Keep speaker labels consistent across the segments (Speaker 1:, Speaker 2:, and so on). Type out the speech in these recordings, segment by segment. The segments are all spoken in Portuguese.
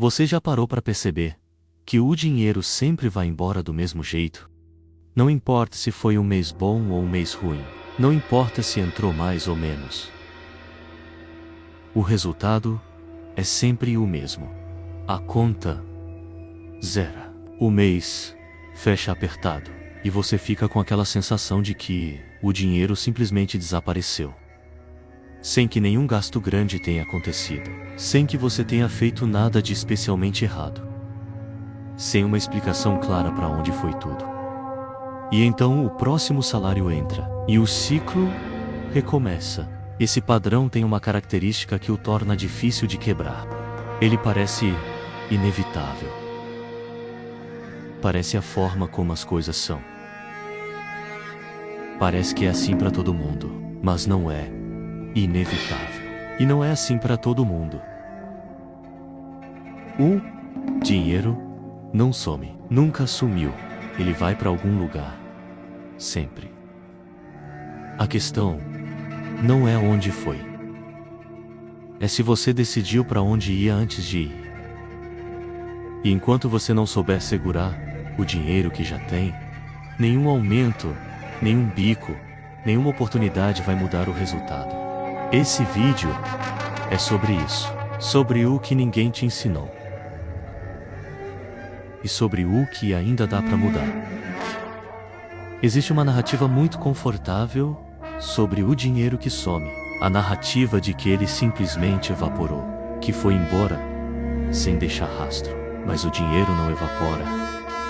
Speaker 1: Você já parou para perceber que o dinheiro sempre vai embora do mesmo jeito? Não importa se foi um mês bom ou um mês ruim. Não importa se entrou mais ou menos. O resultado é sempre o mesmo. A conta zera. O mês fecha apertado. E você fica com aquela sensação de que o dinheiro simplesmente desapareceu. Sem que nenhum gasto grande tenha acontecido. Sem que você tenha feito nada de especialmente errado. Sem uma explicação clara para onde foi tudo. E então o próximo salário entra. E o ciclo recomeça. Esse padrão tem uma característica que o torna difícil de quebrar. Ele parece inevitável. Parece a forma como as coisas são. Parece que é assim para todo mundo, mas não é inevitável. E não é assim para todo mundo. O dinheiro não some, nunca sumiu. Ele vai para algum lugar. Sempre. A questão não é onde foi. É se você decidiu para onde ia antes de ir. E enquanto você não souber segurar o dinheiro que já tem, nenhum aumento, nenhum bico, nenhuma oportunidade vai mudar o resultado. Esse vídeo é sobre isso. Sobre o que ninguém te ensinou. E sobre o que ainda dá para mudar. Existe uma narrativa muito confortável sobre o dinheiro que some. A narrativa de que ele simplesmente evaporou, que foi embora sem deixar rastro. Mas o dinheiro não evapora.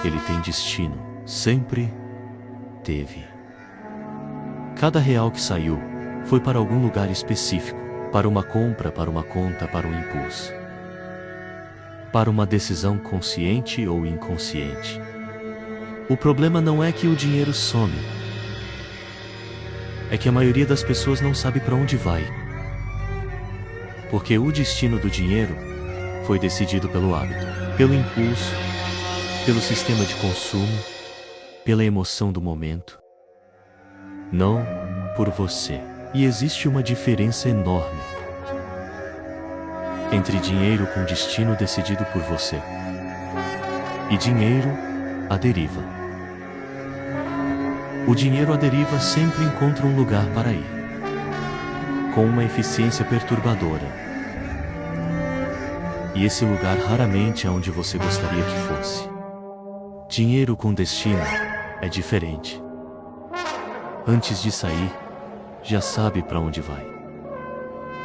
Speaker 1: Ele tem destino. Sempre teve. Cada real que saiu foi para algum lugar específico. Para uma compra, para uma conta, para um impulso. Para uma decisão consciente ou inconsciente. O problema não é que o dinheiro some. É que a maioria das pessoas não sabe para onde vai. Porque o destino do dinheiro foi decidido pelo hábito, pelo impulso, pelo sistema de consumo, pela emoção do momento. Não por você. E existe uma diferença enorme entre dinheiro com destino decidido por você e dinheiro à deriva. O dinheiro à deriva sempre encontra um lugar para ir, com uma eficiência perturbadora. E esse lugar raramente é onde você gostaria que fosse. Dinheiro com destino é diferente. Antes de sair, já sabe para onde vai.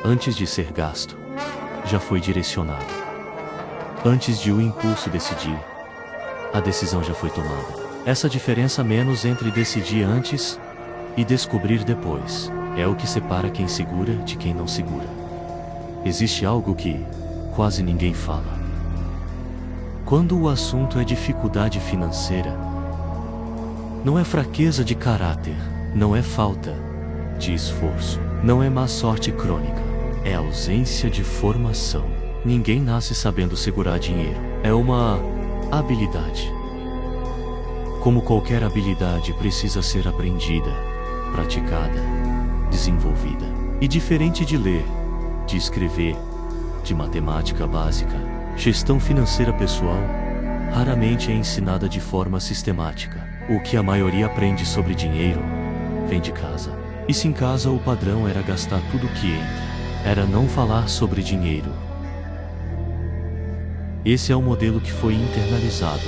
Speaker 1: Antes de ser gasto, já foi direcionado. Antes de o impulso decidir, a decisão já foi tomada. Essa diferença menos entre decidir antes e descobrir depois é o que separa quem segura de quem não segura. Existe algo que quase ninguém fala. Quando o assunto é dificuldade financeira, não é fraqueza de caráter, não é falta de esforço, não é má sorte crônica, é ausência de formação. Ninguém nasce sabendo segurar dinheiro. É uma habilidade. Como qualquer habilidade precisa ser aprendida, praticada, desenvolvida. E diferente de ler, de escrever, de matemática básica, gestão financeira pessoal raramente é ensinada de forma sistemática. O que a maioria aprende sobre dinheiro vem de casa. E se em casa o padrão era gastar tudo que entra, era não falar sobre dinheiro. Esse é o modelo que foi internalizado,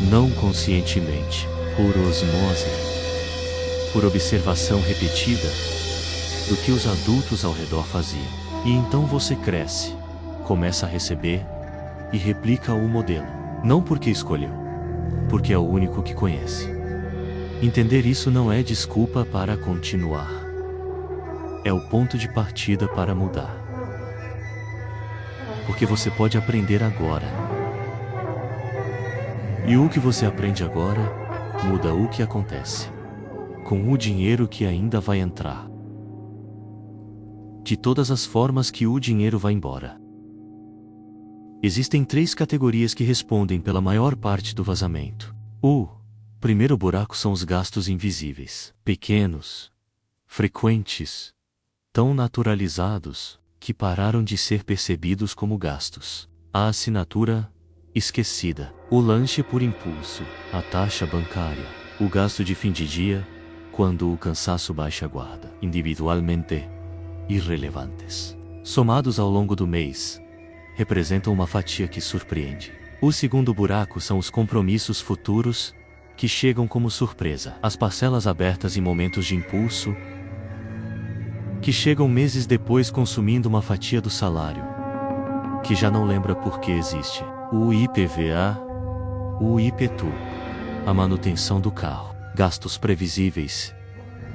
Speaker 1: não conscientemente, por osmose, por observação repetida do que os adultos ao redor faziam. E então você cresce, começa a receber e replica o modelo. Não porque escolheu, porque é o único que conhece. Entender isso não é desculpa para continuar. É o ponto de partida para mudar. Porque você pode aprender agora. E o que você aprende agora muda o que acontece com o dinheiro que ainda vai entrar. De todas as formas que o dinheiro vai embora. Existem 3 categorias que respondem pela maior parte do vazamento. O primeiro buraco são os gastos invisíveis, pequenos, frequentes, tão naturalizados que pararam de ser percebidos como gastos. A assinatura esquecida. O lanche por impulso, a taxa bancária, o gasto de fim de dia, quando o cansaço baixa a guarda. Individualmente irrelevantes. Somados ao longo do mês, representam uma fatia que surpreende. O segundo buraco são os compromissos futuros, que chegam como surpresa. As parcelas abertas em momentos de impulso, que chegam meses depois consumindo uma fatia do salário, que já não lembra por que existe. O IPVA, o IPTU, a manutenção do carro, gastos previsíveis,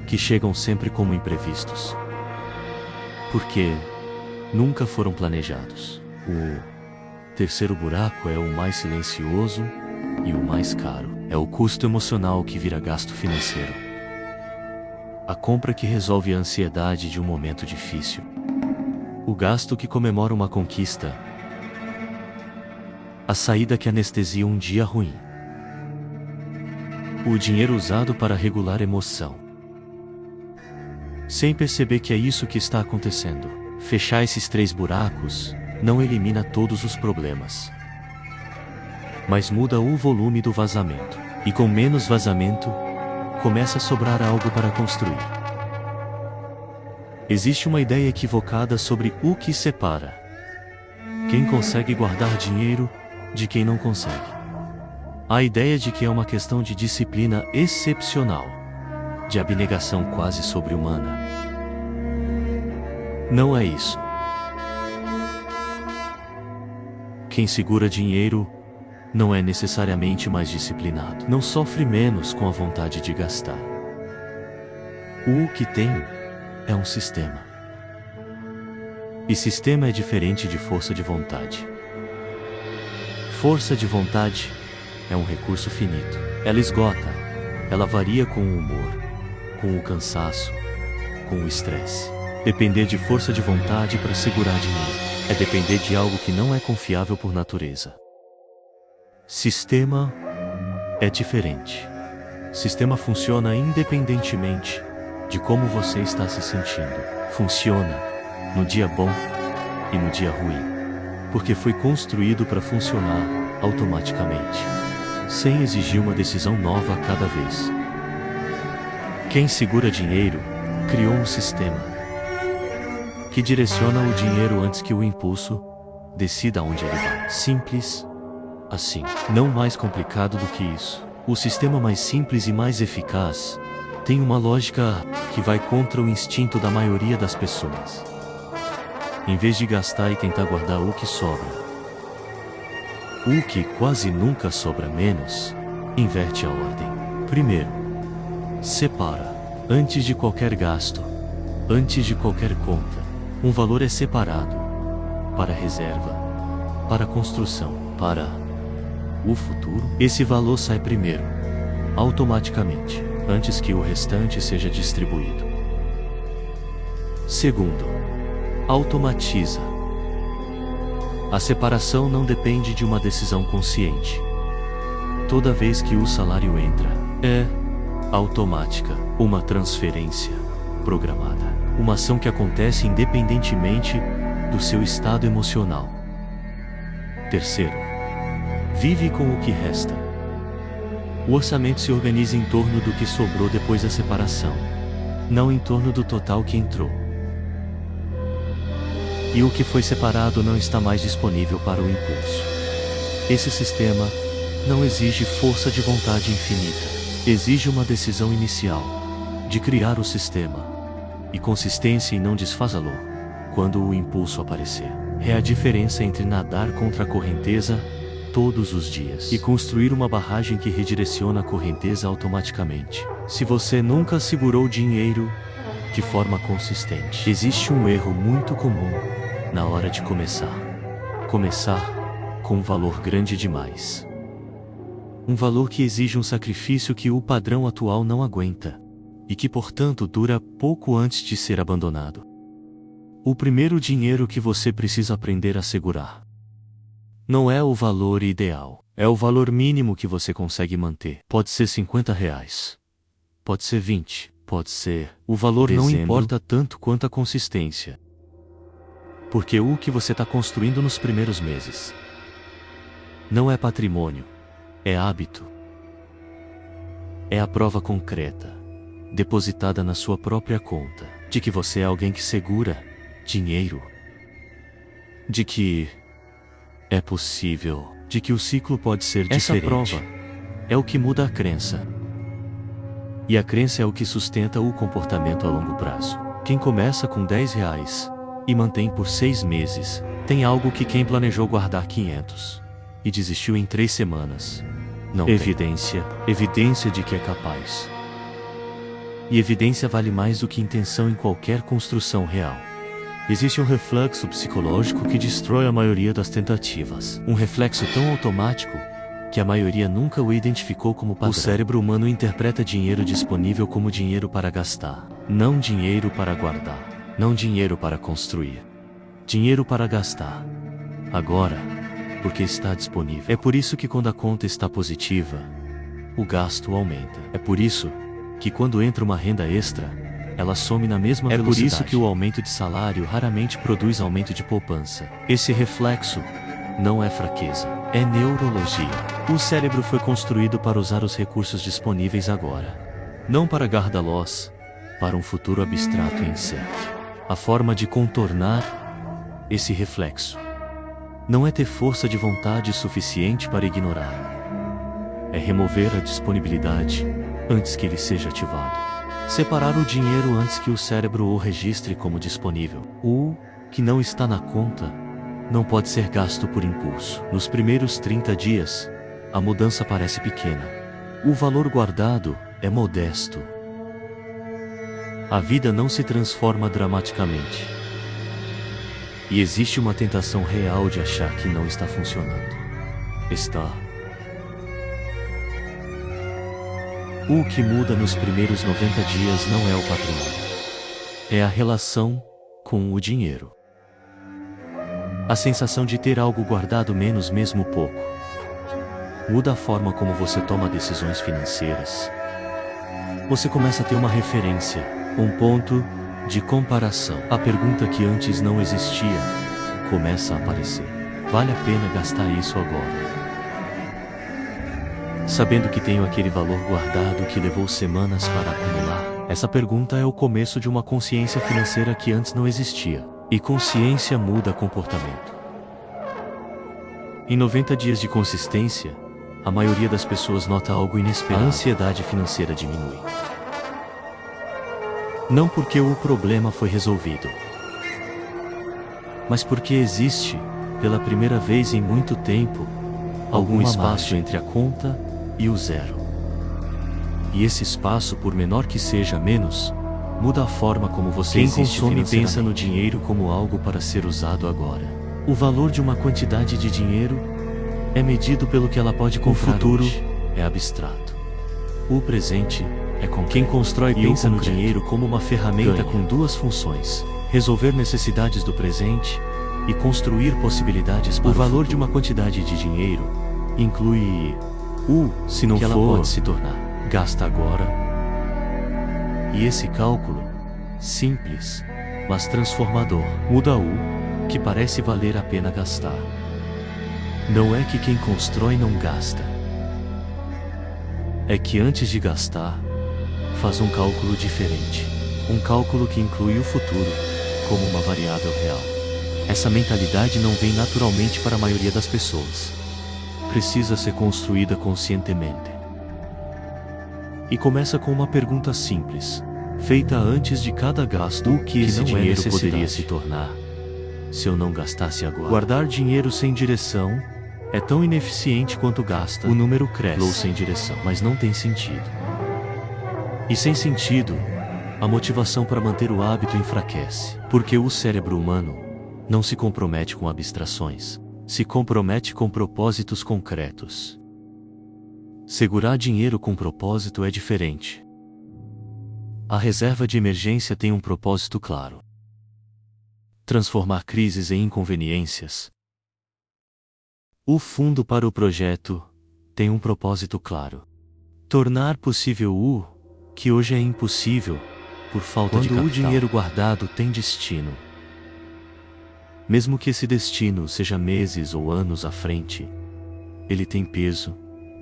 Speaker 1: que chegam sempre como imprevistos, porque nunca foram planejados. O terceiro buraco é o mais silencioso e o mais caro. É o custo emocional que vira gasto financeiro. A compra que resolve a ansiedade de um momento difícil. O gasto que comemora uma conquista. A saída que anestesia um dia ruim. O dinheiro usado para regular emoção. Sem perceber que é isso que está acontecendo. Fechar esses 3 buracos não elimina todos os problemas, mas muda o volume do vazamento. E com menos vazamento, começa a sobrar algo para construir. Existe uma ideia equivocada sobre o que separa quem consegue guardar dinheiro de quem não consegue. A ideia de que é uma questão de disciplina excepcional, de abnegação quase sobre-humana. Não é isso. Quem segura dinheiro não é necessariamente mais disciplinado. Não sofre menos com a vontade de gastar. O que tem é um sistema. E sistema é diferente de força de vontade. Força de vontade é um recurso finito. Ela esgota. Ela varia com o humor, com o cansaço, com o estresse. Depender de força de vontade para segurar dinheiro é depender de algo que não é confiável por natureza. Sistema é diferente. Sistema funciona independentemente de como você está se sentindo. Funciona no dia bom e no dia ruim, porque foi construído para funcionar automaticamente, sem exigir uma decisão nova a cada vez. Quem segura dinheiro criou um sistema que direciona o dinheiro antes que o impulso decida onde ele vai. Simples assim. Não mais complicado do que isso. O sistema mais simples e mais eficaz tem uma lógica que vai contra o instinto da maioria das pessoas. Em vez de gastar e tentar guardar o que sobra, o que quase nunca sobra menos, inverte a ordem. Primeiro, separa. Antes de qualquer gasto, antes de qualquer conta, um valor é separado para reserva, para construção, para o futuro. Esse valor sai primeiro, automaticamente, antes que o restante seja distribuído. Segundo, automatiza. A separação não depende de uma decisão consciente. Toda vez que o salário entra, é automática, uma transferência programada, uma ação que acontece independentemente do seu estado emocional. Terceiro, vive com o que resta. O orçamento se organiza em torno do que sobrou depois da separação, não em torno do total que entrou. E o que foi separado não está mais disponível para o impulso. Esse sistema não exige força de vontade infinita. Exige uma decisão inicial, de criar o sistema, e consistência em não desfazê-lo, quando o impulso aparecer. É a diferença entre nadar contra a correnteza, todos os dias, e construir uma barragem que redireciona a correnteza automaticamente. Se você nunca segurou dinheiro de forma consistente, existe um erro muito comum na hora de começar. Começar com um valor grande demais. Um valor que exige um sacrifício que o padrão atual não aguenta, e que, portanto, dura pouco antes de ser abandonado. O primeiro dinheiro que você precisa aprender a segurar não é o valor ideal, é o valor mínimo que você consegue manter. Pode ser R$50, pode ser 20, pode ser... O valor não importa tanto quanto a consistência, porque o que você está construindo nos primeiros meses Não é patrimônio, é hábito. É a prova concreta, depositada na sua própria conta, de que você é alguém que segura dinheiro. De que é possível, de que o ciclo pode ser diferente. Essa prova é o que muda a crença. E a crença é o que sustenta o comportamento a longo prazo. Quem começa com R$ 10 e mantém por 6 meses, tem algo que quem planejou guardar 500 e desistiu em 3 semanas. Não evidência, evidência de que é capaz. E evidência vale mais do que intenção em qualquer construção real. Existe um reflexo psicológico que destrói a maioria das tentativas. Um reflexo tão automático que a maioria nunca o identificou como padrão. O cérebro humano interpreta dinheiro disponível como dinheiro para gastar, não dinheiro para guardar, não dinheiro para construir. Dinheiro para gastar. Agora, porque está disponível. É por isso que quando a conta está positiva, o gasto aumenta. É por isso que quando entra uma renda extra, ela some na mesma velocidade. É por isso que o aumento de salário raramente produz aumento de poupança. Esse reflexo não é fraqueza, é neurologia. O cérebro foi construído para usar os recursos disponíveis agora, não para guardá-los para um futuro abstrato e incerto. A forma de contornar esse reflexo não é ter força de vontade suficiente para ignorar. É remover a disponibilidade antes que ele seja ativado. Separar o dinheiro antes que o cérebro o registre como disponível. O que não está na conta não pode ser gasto por impulso. Nos primeiros 30 dias, a mudança parece pequena. O valor guardado é modesto. A vida não se transforma dramaticamente. E existe uma tentação real de achar que não está funcionando. Está. O que muda nos primeiros 90 dias não é o patrimônio. É a relação com o dinheiro. A sensação de ter algo guardado menos mesmo pouco. Muda a forma como você toma decisões financeiras. Você começa a ter uma referência, um ponto de comparação. A pergunta que antes não existia começa a aparecer. Vale a pena gastar isso agora? Sabendo que tenho aquele valor guardado que levou semanas para acumular? Essa pergunta é o começo de uma consciência financeira que antes não existia. E consciência muda comportamento. Em 90 dias de consistência, a maioria das pessoas nota algo inesperado. A ansiedade financeira diminui. Não porque o problema foi resolvido, mas porque existe, pela primeira vez em muito tempo, algum espaço entre a conta e o zero. E esse espaço, por menor que seja menos, muda a forma como você consome e pensa no dinheiro como algo para ser usado agora. O valor de uma quantidade de dinheiro é medido pelo que ela pode comprar. O futuro é abstrato. O presente é com quem constrói e pensa no dinheiro como uma ferramenta com duas funções: resolver necessidades do presente e construir possibilidades para o futuro. O valor de uma quantidade de dinheiro inclui se não for, ela pode se tornar. Gasta agora. E esse cálculo, simples, mas transformador, muda o que parece valer a pena gastar. Não é que quem constrói não gasta. É que antes de gastar, faz um cálculo diferente. Um cálculo que inclui o futuro como uma variável real. Essa mentalidade não vem naturalmente para a maioria das pessoas. Precisa ser construída conscientemente. E começa com uma pergunta simples, feita antes de cada gasto: o que esse dinheiro poderia se tornar se eu não gastasse agora? Guardar dinheiro sem direção é tão ineficiente quanto gasta. O número cresce. Ou sem direção, mas não tem sentido. E sem sentido, a motivação para manter o hábito enfraquece. Porque o cérebro humano não se compromete com abstrações, se compromete com propósitos concretos. Segurar dinheiro com propósito é diferente. A reserva de emergência tem um propósito claro: transformar crises em inconveniências. O fundo para o projeto tem um propósito claro: tornar possível o que hoje é impossível por falta de capital. Quando o dinheiro guardado tem destino, mesmo que esse destino seja meses ou anos à frente, ele tem peso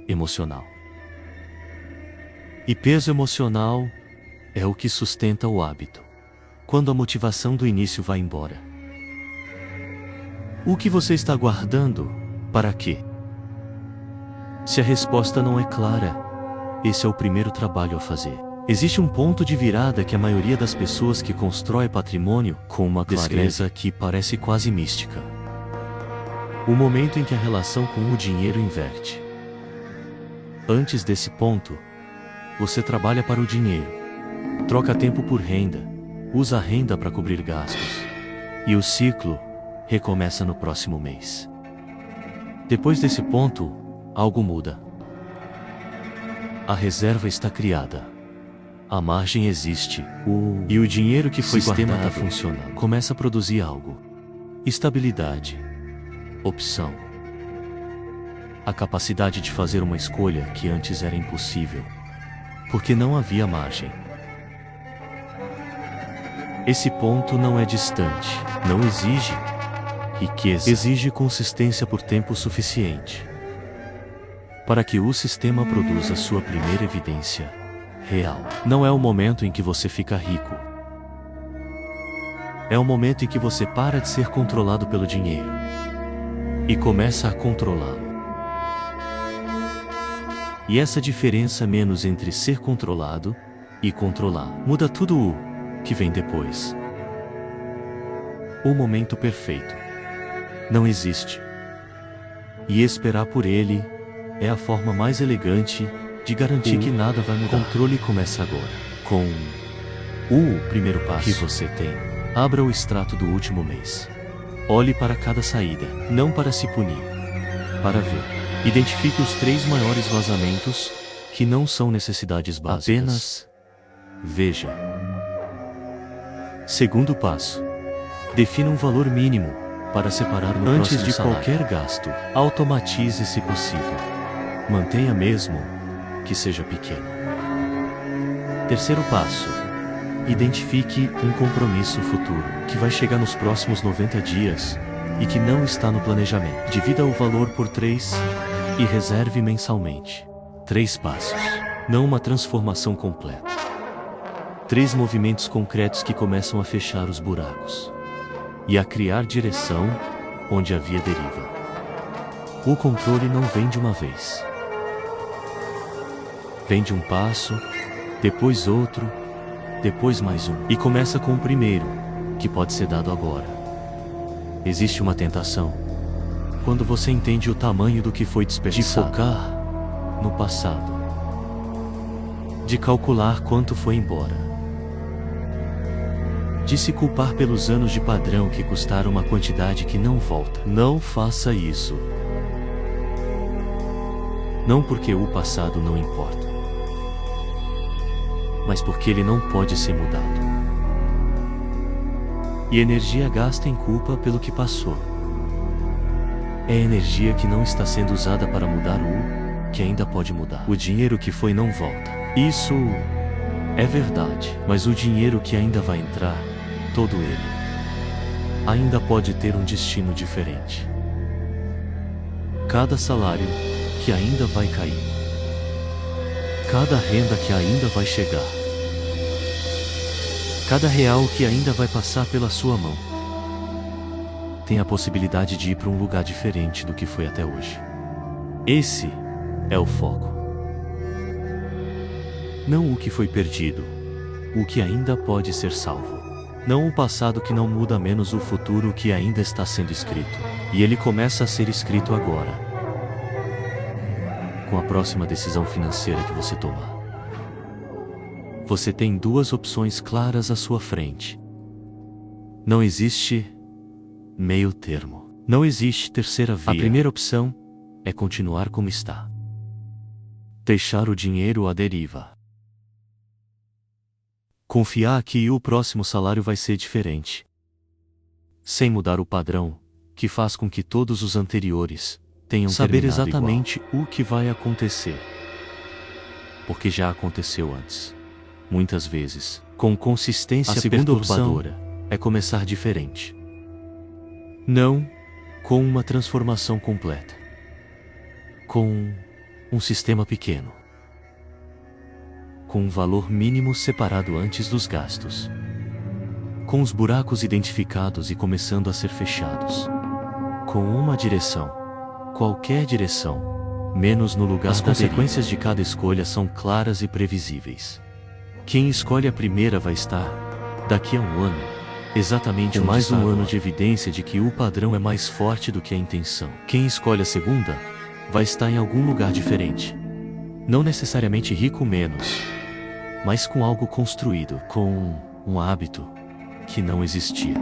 Speaker 1: emocional. E peso emocional é o que sustenta o hábito. Quando a motivação do início vai embora. O que você está guardando? Para quê? Se a resposta não é clara, esse é o primeiro trabalho a fazer. Existe um ponto de virada que a maioria das pessoas que constrói patrimônio com uma clareza que parece quase mística. O momento em que a relação com o dinheiro inverte. Antes desse ponto, você trabalha para o dinheiro, troca tempo por renda, usa a renda para cobrir gastos, e o ciclo recomeça no próximo mês. Depois desse ponto, algo muda. A reserva está criada. A margem existe. E o dinheiro que foi guardado funcionando. Começa a produzir algo. Estabilidade. Opção. A capacidade de fazer uma escolha que antes era impossível. Porque não havia margem. Esse ponto não é distante. Não exige riqueza. Exige consistência por tempo suficiente. Para que o sistema produza sua primeira evidência real. Não é o momento em que você fica rico. É o momento em que você para de ser controlado pelo dinheiro e começa a controlá-lo. E essa diferença menos entre ser controlado e controlar muda tudo o que vem depois. O momento perfeito não existe. E esperar por ele é a forma mais elegante de garantir que nada vai mudar. O controle começa agora, com o primeiro passo que você tem. Abra o extrato do último mês. Olhe para cada saída, não para se punir, para ver. Identifique os 3 maiores vazamentos, que não são necessidades básicas. Apenas veja. Segundo passo. Defina um valor mínimo para separar no antes de salário. Qualquer gasto. Automatize se possível. Mantenha mesmo que seja pequeno. Terceiro passo. Identifique um compromisso futuro que vai chegar nos próximos 90 dias e que não está no planejamento. Divida o valor por 3 e reserve mensalmente. 3 passos. Não uma transformação completa. 3 movimentos concretos que começam a fechar os buracos e a criar direção onde havia deriva. O controle não vem de uma vez. Vem de um passo, depois outro, depois mais um. E começa com o primeiro, que pode ser dado agora. Existe uma tentação. Quando você entende o tamanho do que foi desperdiçado. De focar no passado. De calcular quanto foi embora. De se culpar pelos anos de padrão que custaram uma quantidade que não volta. Não faça isso. Não porque o passado não importa, mas porque ele não pode ser mudado. E energia gasta em culpa pelo que passou. É energia que não está sendo usada para mudar o que ainda pode mudar. O dinheiro que foi não volta. Isso é verdade. Mas o dinheiro que ainda vai entrar, todo ele, ainda pode ter um destino diferente. Cada salário que ainda vai cair. Cada renda que ainda vai chegar. Cada real que ainda vai passar pela sua mão. Tem a possibilidade de ir para um lugar diferente do que foi até hoje. Esse é o foco. Não o que foi perdido, o que ainda pode ser salvo. Não o passado que não muda, menos o futuro que ainda está sendo escrito. E ele começa a ser escrito agora, com a próxima decisão financeira que você tomar. Você tem 2 opções claras à sua frente. Não existe meio termo. Não existe terceira via. A primeira opção é continuar como está. Deixar o dinheiro à deriva. Confiar que o próximo salário vai ser diferente. Sem mudar o padrão, que faz com que todos os anteriores tenham saber exatamente igual. O que vai acontecer. Porque já aconteceu antes. Muitas vezes, com consistência. A segunda opção é começar diferente. Não com uma transformação completa, com um sistema pequeno, com um valor mínimo separado antes dos gastos, com os buracos identificados e começando a ser fechados, com uma direção, qualquer direção, menos no lugar da deriva. As consequências de cada escolha são claras e previsíveis. Quem escolhe a primeira vai estar, daqui a um ano, exatamente mais um ano de evidência de que o padrão é mais forte do que a intenção. Quem escolhe a segunda, vai estar em algum lugar diferente. Não necessariamente rico menos, mas com algo construído, com um hábito que não existia,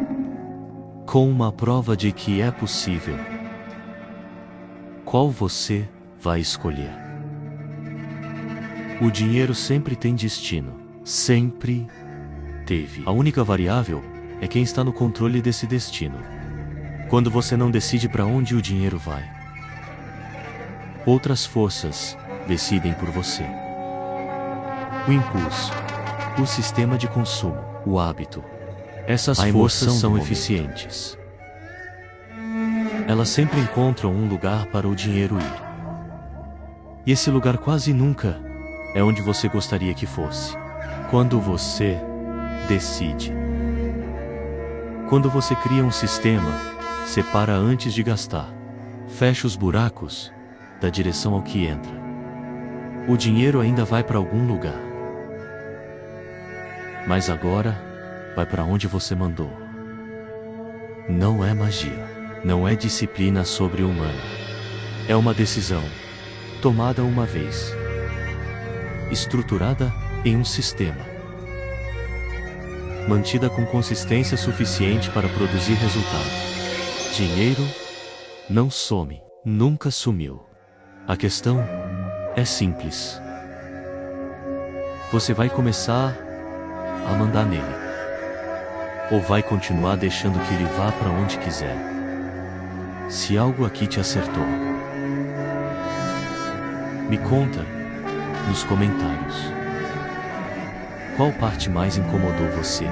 Speaker 1: com uma prova de que é possível. Qual você vai escolher? O dinheiro sempre tem destino. Sempre teve. A única variável é quem está no controle desse destino. Quando você não decide para onde o dinheiro vai, outras forças decidem por você. O impulso, o sistema de consumo, o hábito. Essas forças são eficientes. Elas sempre encontram um lugar para o dinheiro ir. E esse lugar quase nunca é onde você gostaria que fosse. Quando você decide. Quando você cria um sistema, separa antes de gastar, fecha os buracos da direção ao que entra, o dinheiro ainda vai para algum lugar. Mas agora, vai para onde você mandou. Não é magia, não é disciplina sobre-humana. É uma decisão, tomada uma vez, estruturada em um sistema, mantida com consistência suficiente para produzir resultado. Dinheiro não some, nunca sumiu. A questão é simples. Você vai começar a mandar nele, ou vai continuar deixando que ele vá para onde quiser? Se algo aqui te acertou, me conta nos comentários. Qual parte mais incomodou você?